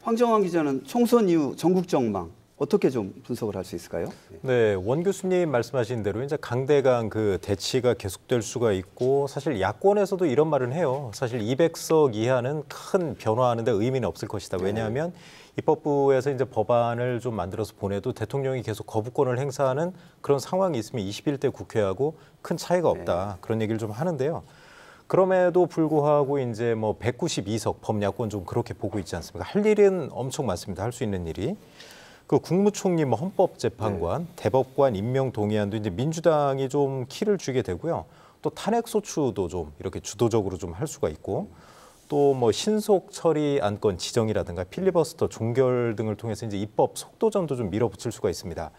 황정환 기자는 총선 이후 전국 전망 어떻게 좀 분석을 할 수 있을까요? 네, 원 교수님 말씀하신 대로 이제 강대강 그 대치가 계속될 수가 있고 사실 야권에서도 이런 말은 해요. 사실 200석 이하는 큰 변화하는데 의미는 없을 것이다. 왜냐하면 입법부에서 이제 법안을 좀 만들어서 보내도 대통령이 계속 거부권을 행사하는 그런 상황이 있으면 21대 국회하고 큰 차이가 없다. 그런 얘기를 좀 하는데요. 그럼에도 불구하고 이제 뭐 192석 범야권 좀 그렇게 보고 있지 않습니까? 할 일은 엄청 많습니다. 할 수 있는 일이. 그 국무총리, 뭐 헌법재판관, 대법관 임명 동의안도 이제 민주당이 좀 키를 쥐게 되고요. 또 탄핵소추도 좀 이렇게 주도적으로 좀 할 수가 있고 또 뭐 신속 처리 안건 지정이라든가 필리버스터 종결 등을 통해서 이제 입법 속도전도 좀 밀어붙일 수가 있습니다.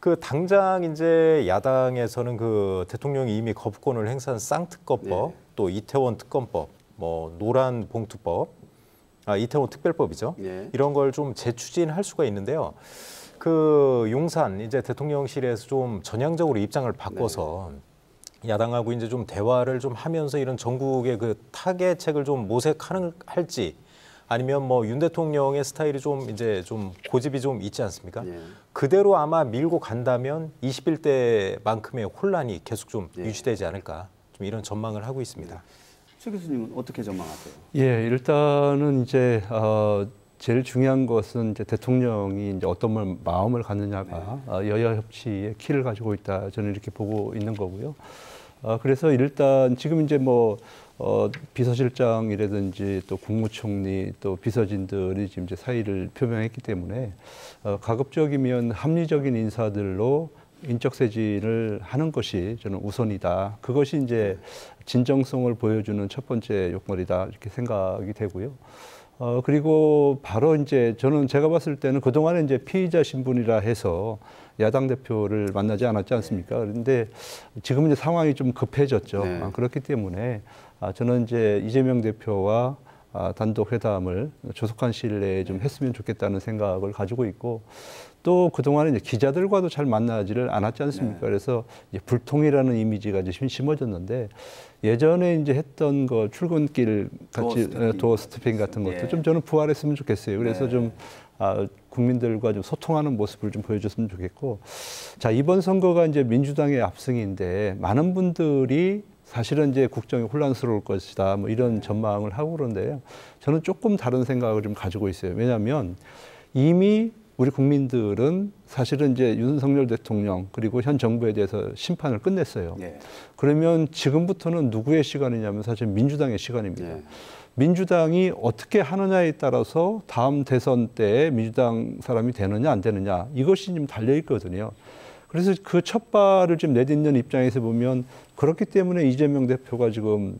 그 당장 이제 야당에서는 그 대통령이 이미 거부권을 행사한 쌍특검법, 또 이태원 특검법, 뭐 노란 봉투법, 이태원 특별법이죠. 이런 걸 좀 재추진할 수가 있는데요. 그 용산 이제 대통령실에서 좀 전향적으로 입장을 바꿔서 야당하고 이제 좀 대화를 좀 하면서 이런 전국의 그 타개책을 좀 모색하는 할지 아니면 뭐 윤 대통령의 스타일이 좀 이제 좀 고집이 좀 있지 않습니까? 예. 그대로 아마 밀고 간다면 21대만큼의 혼란이 계속 좀 예. 유지되지 않을까 좀 이런 전망을 하고 있습니다. 최 교수님은 어떻게 전망하세요? 예, 일단은 이제 제일 중요한 것은 이제 대통령이 이제 어떤 마음을 갖느냐가 여야 협치의 키를 가지고 있다. 저는 이렇게 보고 있는 거고요. 그래서 일단 지금 이제 뭐 비서실장이라든지 또 국무총리 또 비서진들이 지금 이제 사의를 표명했기 때문에 가급적이면 합리적인 인사들로 인적쇄진을 하는 것이 저는 우선이다. 그것이 이제 진정성을 보여주는 첫 번째 요건이다. 이렇게 생각이 되고요. 그리고 바로 이제 저는 제가 봤을 때는 그동안에 이제 피의자 신분이라 해서 야당 대표를 만나지 않았지 않습니까? 그런데 지금 이제 상황이 좀 급해졌죠. 네. 그렇기 때문에 저는 이제 이재명 대표와 단독 회담을 조속한 시일 내에 좀 했으면 좋겠다는 생각을 가지고 있고 또 그동안에 이제 기자들과도 잘 만나지를 않았지 않습니까? 그래서 이제 불통이라는 이미지가 이제 심심해졌는데 예전에 이제 했던 거 출근길 같이 도어 스태핑 같은 것도 좀 저는 부활했으면 좋겠어요. 그래서 좀 국민들과 좀 소통하는 모습을 좀 보여줬으면 좋겠고 자 이번 선거가 이제 민주당의 압승인데 많은 분들이 사실은 이제 국정이 혼란스러울 것이다 뭐 이런 전망을 하고 그런데요. 저는 조금 다른 생각을 좀 가지고 있어요. 왜냐하면 이미 우리 국민들은 사실은 이제 윤석열 대통령 그리고 현 정부에 대해서 심판을 끝냈어요. 네. 그러면 지금부터는 누구의 시간이냐면 사실 민주당의 시간입니다. 네. 민주당이 어떻게 하느냐에 따라서 다음 대선 때 민주당 사람이 되느냐 안 되느냐 이것이 좀 달려 있거든요. 그래서 그 첫 발을 좀 내딛는 입장에서 보면 그렇기 때문에 이재명 대표가 지금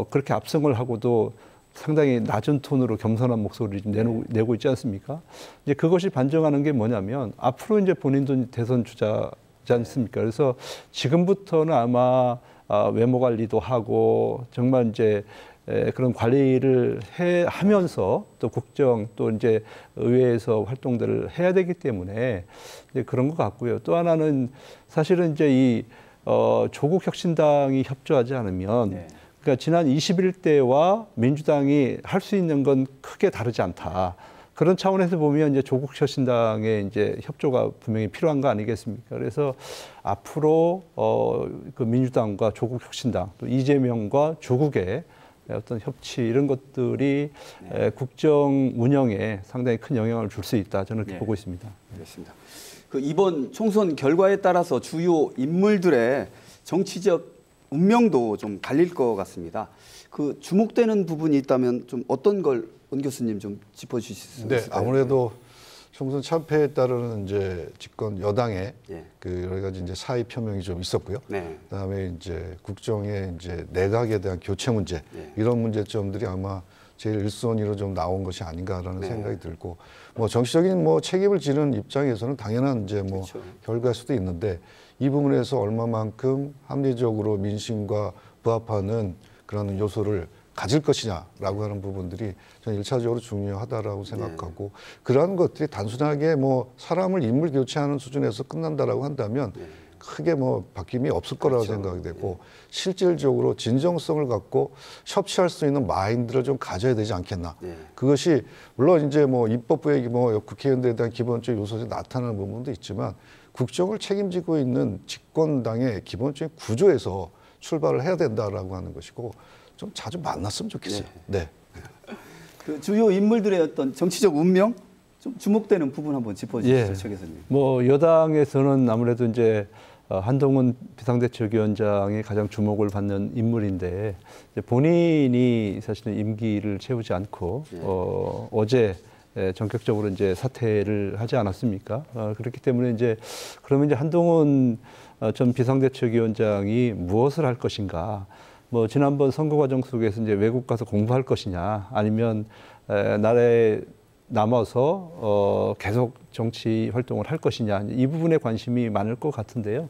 그렇게 압승을 하고도 상당히 낮은 톤으로 겸손한 목소리를 좀 내고 있지 않습니까? 이제 그것이 반증하는 게 뭐냐면 앞으로 이제 본인도 대선 주자지 않습니까? 그래서 지금부터는 아마 외모 관리도 하고 정말 이제 그런 관리를 하면서 또 국정 또 이제 의회에서 활동들을 해야 되기 때문에 이제 그런 것 같고요. 또 하나는 사실은 이제 이 조국 혁신당이 협조하지 않으면 그러니까 지난 21대와 민주당이 할 수 있는 건 크게 다르지 않다. 그런 차원에서 보면 이제 조국 혁신당의 이제 협조가 분명히 필요한 거 아니겠습니까? 그래서 앞으로 그 민주당과 조국 혁신당 또 이재명과 조국의 어떤 협치 이런 것들이 국정 운영에 상당히 큰 영향을 줄 수 있다. 저는 그렇게 보고 있습니다. 알겠습니다. 그 이번 총선 결과에 따라서 주요 인물들의 정치적 운명도 좀 갈릴 것 같습니다. 그 주목되는 부분이 있다면 좀 어떤 걸 은 교수님 좀 짚어주실 수 있을까요? 네, 아무래도 총선 참패에 따르는 이제 집권 여당의 그 여러 가지 이제 사의 표명이 좀 있었고요. 그다음에 이제 국정의 이제 내각에 대한 교체 문제 이런 문제점들이 아마 제일 일선위로 좀 나온 것이 아닌가라는 생각이 들고 뭐 정치적인 뭐 책임을 지는 입장에서는 당연한 이제 뭐 결과일 수도 있는데 이 부분에서 얼마만큼 합리적으로 민심과 부합하는 그런 요소를 가질 것이냐라고 하는 부분들이 저는 1차적으로 중요하다라고 생각하고 그러한 것들이 단순하게 뭐 사람을 인물 교체하는 수준에서 끝난다라고 한다면 크게 뭐 바뀜이 없을 거라고 생각이 되고 실질적으로 진정성을 갖고 협치할 수 있는 마인드를 좀 가져야 되지 않겠나. 그것이 물론 이제 뭐 입법부의 뭐 국회의원들에 대한 기본적 요소에 나타나는 부분도 있지만 국정을 책임지고 있는 집권당의 기본적인 구조에서 출발을 해야 된다라고 하는 것이고 좀 자주 만났으면 좋겠어요. 네. 그 주요 인물들의 어떤 정치적 운명 좀 주목되는 부분 한번 짚어주시죠, 최 교수님. 뭐 여당에서는 아무래도 이제 한동훈 비상대책위원장이 가장 주목을 받는 인물인데 이제 본인이 사실은 임기를 채우지 않고 어제 전격적으로 이제 사퇴를 하지 않았습니까? 그렇기 때문에 이제 그러면 이제 한동훈 전 비상대책위원장이 무엇을 할 것인가? 뭐 지난번 선거 과정 속에서 이제 외국 가서 공부할 것이냐, 아니면 나라에 남아서 계속 정치 활동을 할 것이냐, 이 부분에 관심이 많을 것 같은데요.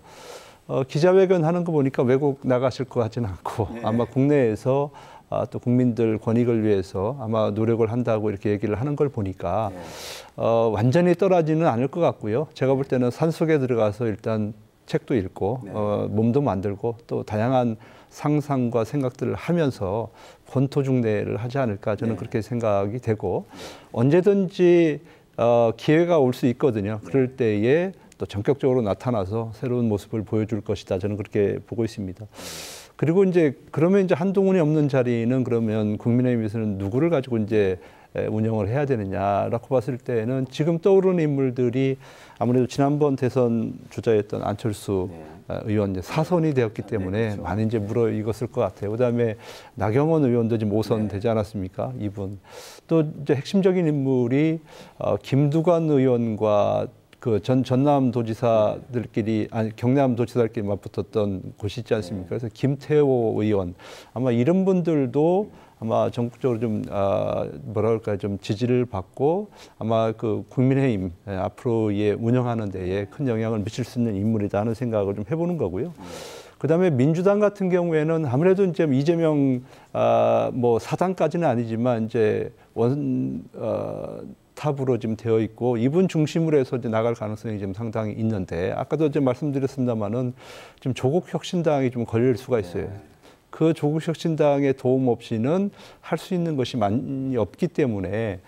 기자회견 하는 거 보니까 외국 나가실 것 같지는 않고 아마 국내에서 또 국민들 권익을 위해서 아마 노력을 한다고 이렇게 얘기를 하는 걸 보니까 완전히 떠나지는 않을 것 같고요. 제가 볼 때는 산속에 들어가서 일단 책도 읽고 몸도 만들고 또 다양한 상상과 생각들을 하면서 권토중대를 하지 않을까 저는 그렇게 생각이 되고 언제든지 기회가 올 수 있거든요. 그럴 때에 또 전격적으로 나타나서 새로운 모습을 보여줄 것이다. 저는 그렇게 보고 있습니다. 그리고 이제 그러면 이제 한동훈이 없는 자리는 그러면 국민의힘에서는 누구를 가지고 이제 운영을 해야 되느냐라고 봤을 때는 지금 떠오르는 인물들이 아무래도 지난번 대선 주자였던 안철수 의원 이제 사선이 되었기 때문에 그렇죠. 많이 이제 무르익었을 것 같아요. 그다음에 나경원 의원도 지금 5선 되지 않았습니까? 이분 또 이제 핵심적인 인물이 김두관 의원과 그 전남도지사들끼리 아니 경남도지사들끼리 맞붙었던 곳이 있지 않습니까? 그래서 김태호 의원 아마 이런 분들도 아마 전국적으로 좀 뭐랄까 좀 지지를 받고 아마 그 국민의힘 앞으로의 운영하는 데에 큰 영향을 미칠 수 있는 인물이다 하는 생각을 좀 해보는 거고요. 그다음에 민주당 같은 경우에는 아무래도 이제 이재명 뭐 사당까지는 아니지만 이제 탑으로 지금 되어 있고 이분 중심으로 해서 이제 나갈 가능성이 좀 상당히 있는데 아까도 이제 말씀드렸습니다만은 지금 조국혁신당이 좀 걸릴 수가 있어요. 그 조국혁신당의 도움 없이는 할 수 있는 것이 많이 없기 때문에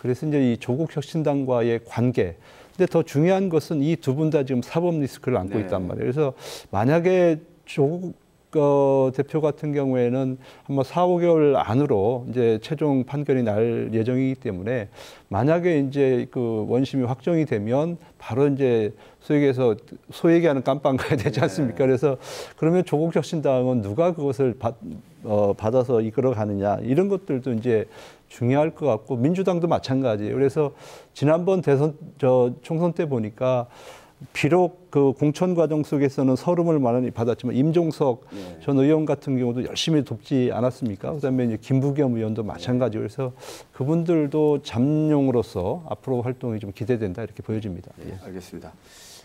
그래서 이제 이 조국혁신당과의 관계. 근데 더 중요한 것은 이 두 분 다 지금 사법 리스크를 안고 있단 말이에요. 그래서 만약에 조국 대표 같은 경우에는 한번 4, 5개월 안으로 이제 최종 판결이 날 예정이기 때문에 만약에 이제 그 원심이 확정이 되면 바로 이제 소위 얘기하는 깜빵 가야 되지 않습니까? 그래서 그러면 조국혁신당은 누가 그것을 받아서 이끌어 가느냐 이런 것들도 이제 중요할 것 같고 민주당도 마찬가지예요. 그래서 지난번 총선 때 보니까 비록 그 공천 과정 속에서는 서름을 많이 받았지만 임종석 전 의원 같은 경우도 열심히 돕지 않았습니까? 그다음에 이제 김부겸 의원도 마찬가지고 그래서 그분들도 잠룡으로서 앞으로 활동이 좀 기대된다 이렇게 보여집니다. 알겠습니다.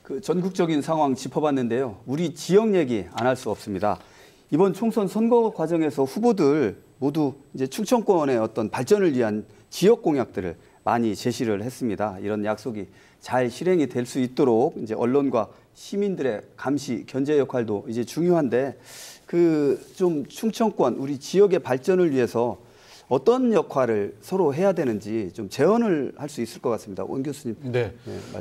그 전국적인 상황 짚어봤는데요. 우리 지역 얘기 안 할 수 없습니다. 이번 총선 선거 과정에서 후보들 모두 이제 충청권의 어떤 발전을 위한 지역 공약들을 많이 제시를 했습니다. 이런 약속이 잘 실행이 될 수 있도록 이제 언론과 시민들의 감시, 견제 역할도 이제 중요한데 그 좀 충청권 우리 지역의 발전을 위해서 어떤 역할을 서로 해야 되는지 좀 제언을 할 수 있을 것 같습니다. 원 교수님, 말씀해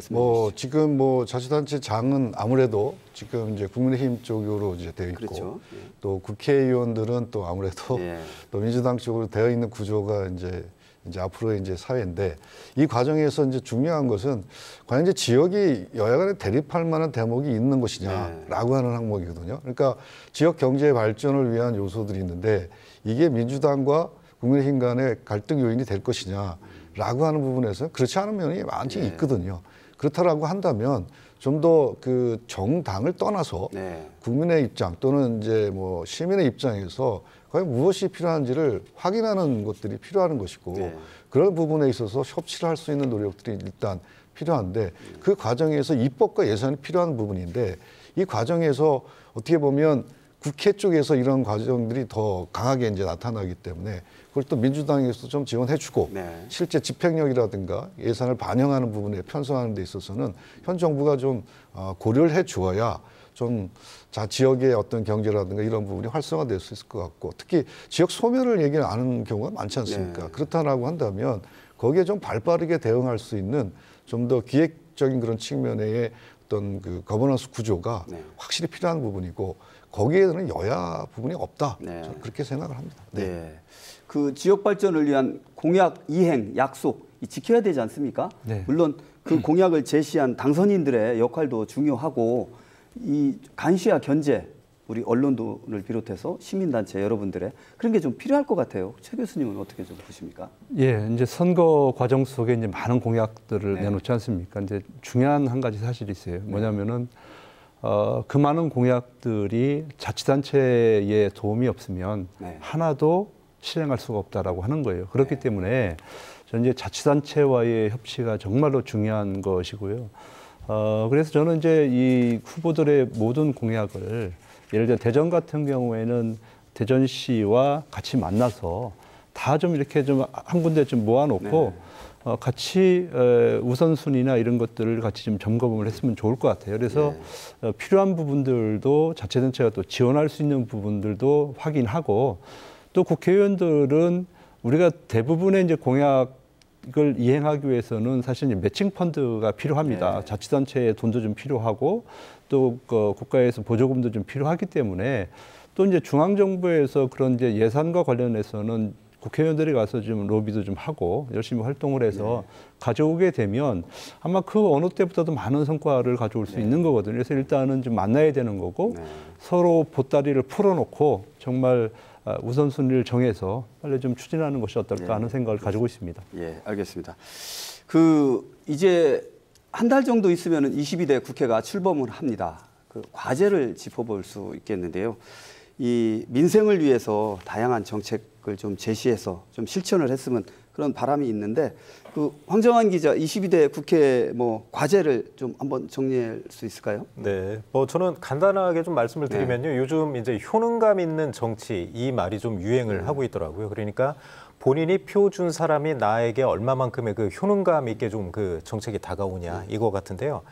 주시죠. 지금 자치단체 장은 아무래도 지금 이제 국민의힘 쪽으로 이제 되어 있고 그렇죠. 또 국회의원들은 또 아무래도 또 민주당 쪽으로 되어 있는 구조가 이제 앞으로 이제 사회인데 이 과정에서 이제 중요한 것은 과연 이제 지역이 여야 간에 대립할 만한 대목이 있는 것이냐라고 하는 항목이거든요. 그러니까 지역 경제 발전을 위한 요소들이 있는데 이게 민주당과 국민의힘 간의 갈등 요인이 될 것이냐라고 하는 부분에서 그렇지 않은 면이 많이 있거든요. 그렇다라고 한다면 좀 더 그 정당을 떠나서 국민의 입장 또는 이제 뭐 시민의 입장에서 과연 무엇이 필요한지를 확인하는 것들이 필요한 것이고 그런 부분에 있어서 협치를 할 수 있는 노력들이 일단 필요한데 그 과정에서 입법과 예산이 필요한 부분인데 이 과정에서 어떻게 보면 국회 쪽에서 이런 과정들이 더 강하게 이제 나타나기 때문에 그걸 또 민주당에서 좀 지원해주고 실제 집행력이라든가 예산을 반영하는 부분에 편성하는 데 있어서는 현 정부가 좀 고려를 해 주어야 좀 지역의 어떤 경제라든가 이런 부분이 활성화될 수 있을 것 같고 특히 지역 소멸을 얘기를 안 하는 경우가 많지 않습니까? 그렇다라고 한다면 거기에 좀 발빠르게 대응할 수 있는 좀 더 기획적인 그런 측면의 어떤 그 거버넌스 구조가 확실히 필요한 부분이고 거기에는 여야 부분이 없다. 저는 그렇게 생각을 합니다. 그 지역 발전을 위한 공약 이행, 약속 지켜야 되지 않습니까? 물론 그 공약을 제시한 당선인들의 역할도 중요하고 이 감시와 견제, 우리 언론을 비롯해서 시민단체 여러분들의 그런 게 좀 필요할 것 같아요. 최 교수님은 어떻게 좀 보십니까? 이제 선거 과정 속에 이제 많은 공약들을 내놓지 않습니까? 이제 중요한 한 가지 사실이 있어요. 뭐냐면은 그 많은 공약들이 자치단체에 도움이 없으면 하나도 실행할 수가 없다라고 하는 거예요. 그렇기 때문에 저는 이제 자치단체와의 협치가 정말로 중요한 것이고요. 그래서 저는 이제 이 후보들의 모든 공약을 예를 들어 대전 같은 경우에는 대전시와 같이 만나서 다 좀 이렇게 좀 한 군데 좀 모아놓고 같이 우선순위나 이런 것들을 같이 좀 점검을 했으면 좋을 것 같아요. 그래서 필요한 부분들도 자치단체가 또 지원할 수 있는 부분들도 확인하고 또 국회의원들은 우리가 대부분의 이제 공약을 이행하기 위해서는 사실 이제 매칭 펀드가 필요합니다. 자치단체의 돈도 좀 필요하고 또 국가에서 보조금도 좀 필요하기 때문에 또 이제 중앙정부에서 그런 이제 예산과 관련해서는 국회의원들이 가서 좀 로비도 좀 하고 열심히 활동을 해서 가져오게 되면 아마 그 어느 때보다도 많은 성과를 가져올 수 있는 거거든요. 그래서 일단은 좀 만나야 되는 거고 서로 보따리를 풀어놓고 정말 우선순위를 정해서 빨리 좀 추진하는 것이 어떨까 하는 생각을 가지고 있습니다. 예, 알겠습니다. 이제 한 달 정도 있으면 22대 국회가 출범을 합니다. 과제를 짚어볼 수 있겠는데요. 이 민생을 위해서 다양한 정책을 좀 제시해서 좀 실천을 했으면 그런 바람이 있는데 황정환 기자 22대 국회 과제를 좀 한번 정리할 수 있을까요? 네, 저는 간단하게 좀 말씀을 드리면요. 요즘 이제 효능감 있는 정치 이 말이 좀 유행을 하고 있더라고요. 그러니까 본인이 표 준 사람이 나에게 얼마만큼의 그 효능감 있게 좀 그 정책이 다가오냐 이거 같은데요.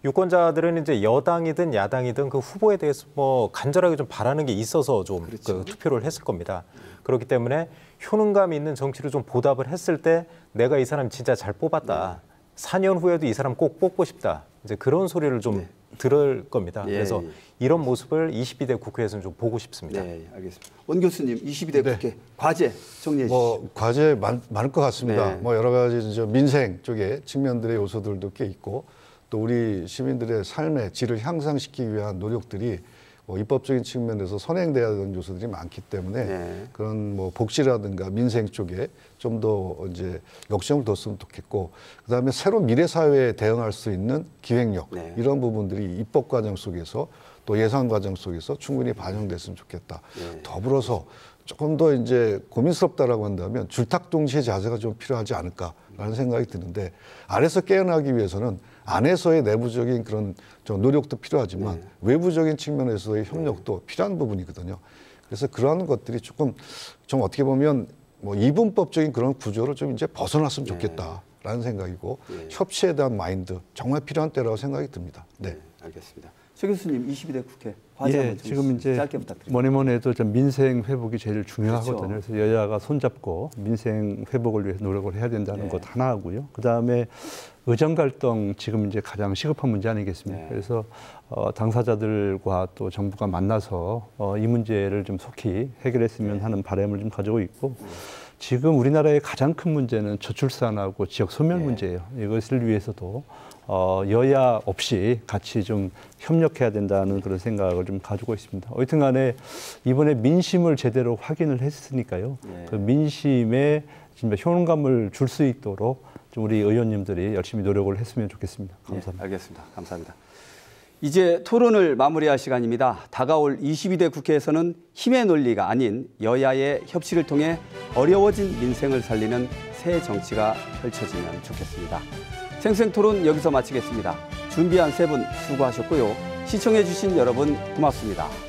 유권자들은 이제 여당이든 야당이든 그 후보에 대해서 간절하게 좀 바라는 게 있어서 좀 그 투표를 했을 겁니다. 그렇기 때문에 효능감 있는 정치를 좀 보답을 했을 때 내가 이 사람 진짜 잘 뽑았다. 4년 후에도 이 사람 꼭 뽑고 싶다. 이제 그런 소리를 좀 들을 겁니다. 그래서 이런 모습을 22대 국회에서는 좀 보고 싶습니다. 네, 알겠습니다. 원 교수님 22대 국회 과제 정리해 주시죠. 과제 많을 것 같습니다. 여러 가지 민생 쪽에 측면들의 요소들도 꽤 있고 또 우리 시민들의 삶의 질을 향상시키기 위한 노력들이 입법적인 측면에서 선행돼야 되는 요소들이 많기 때문에 그런 복지라든가 민생 쪽에 좀 더 이제 역점을 뒀으면 좋겠고 그다음에 새로운 미래 사회에 대응할 수 있는 기획력 이런 부분들이 입법 과정 속에서 또 예산 과정 속에서 충분히 반영됐으면 좋겠다. 더불어서 조금 더 이제 고민스럽다라고 한다면 줄탁동시의 자세가 좀 필요하지 않을까라는 생각이 드는데 아래서 깨어나기 위해서는 안에서의 내부적인 그런 노력도 필요하지만 외부적인 측면에서의 협력도 필요한 부분이거든요. 그래서 그러한 것들이 조금 좀 어떻게 보면 이분법적인 그런 구조를 좀 이제 벗어났으면 좋겠다라는 생각이고 협치에 대한 마인드 정말 필요한 때라고 생각이 듭니다. 네, 알겠습니다. 최 교수님 22대 국회 과제 지금 이제 짧게 부탁드립니다. 뭐니 해도 좀 민생 회복이 제일 중요하거든요. 그래서 여야가 손잡고 민생 회복을 위해서 노력을 해야 된다는 것 하나 하고요. 그다음에 의정 갈등 지금 이제 가장 시급한 문제 아니겠습니까? 그래서 당사자들과 또 정부가 만나서 이 문제를 좀 속히 해결했으면 하는 바람을 좀 가지고 있고 지금 우리나라의 가장 큰 문제는 저출산하고 지역 소멸 문제예요. 이것을 위해서도 여야 없이 같이 좀 협력해야 된다는 그런 생각을 좀 가지고 있습니다. 어쨌든 간에 이번에 민심을 제대로 확인을 했으니까요. 그 민심에 진짜 효능감을 줄 수 있도록 좀 우리 의원님들이 열심히 노력을 했으면 좋겠습니다. 감사합니다. 알겠습니다. 감사합니다. 이제 토론을 마무리할 시간입니다. 다가올 22대 국회에서는 힘의 논리가 아닌 여야의 협치를 통해 어려워진 민생을 살리는 새 정치가 펼쳐지면 좋겠습니다. 생생토론 여기서 마치겠습니다. 준비한 세 분 수고하셨고요. 시청해 주신 여러분 고맙습니다.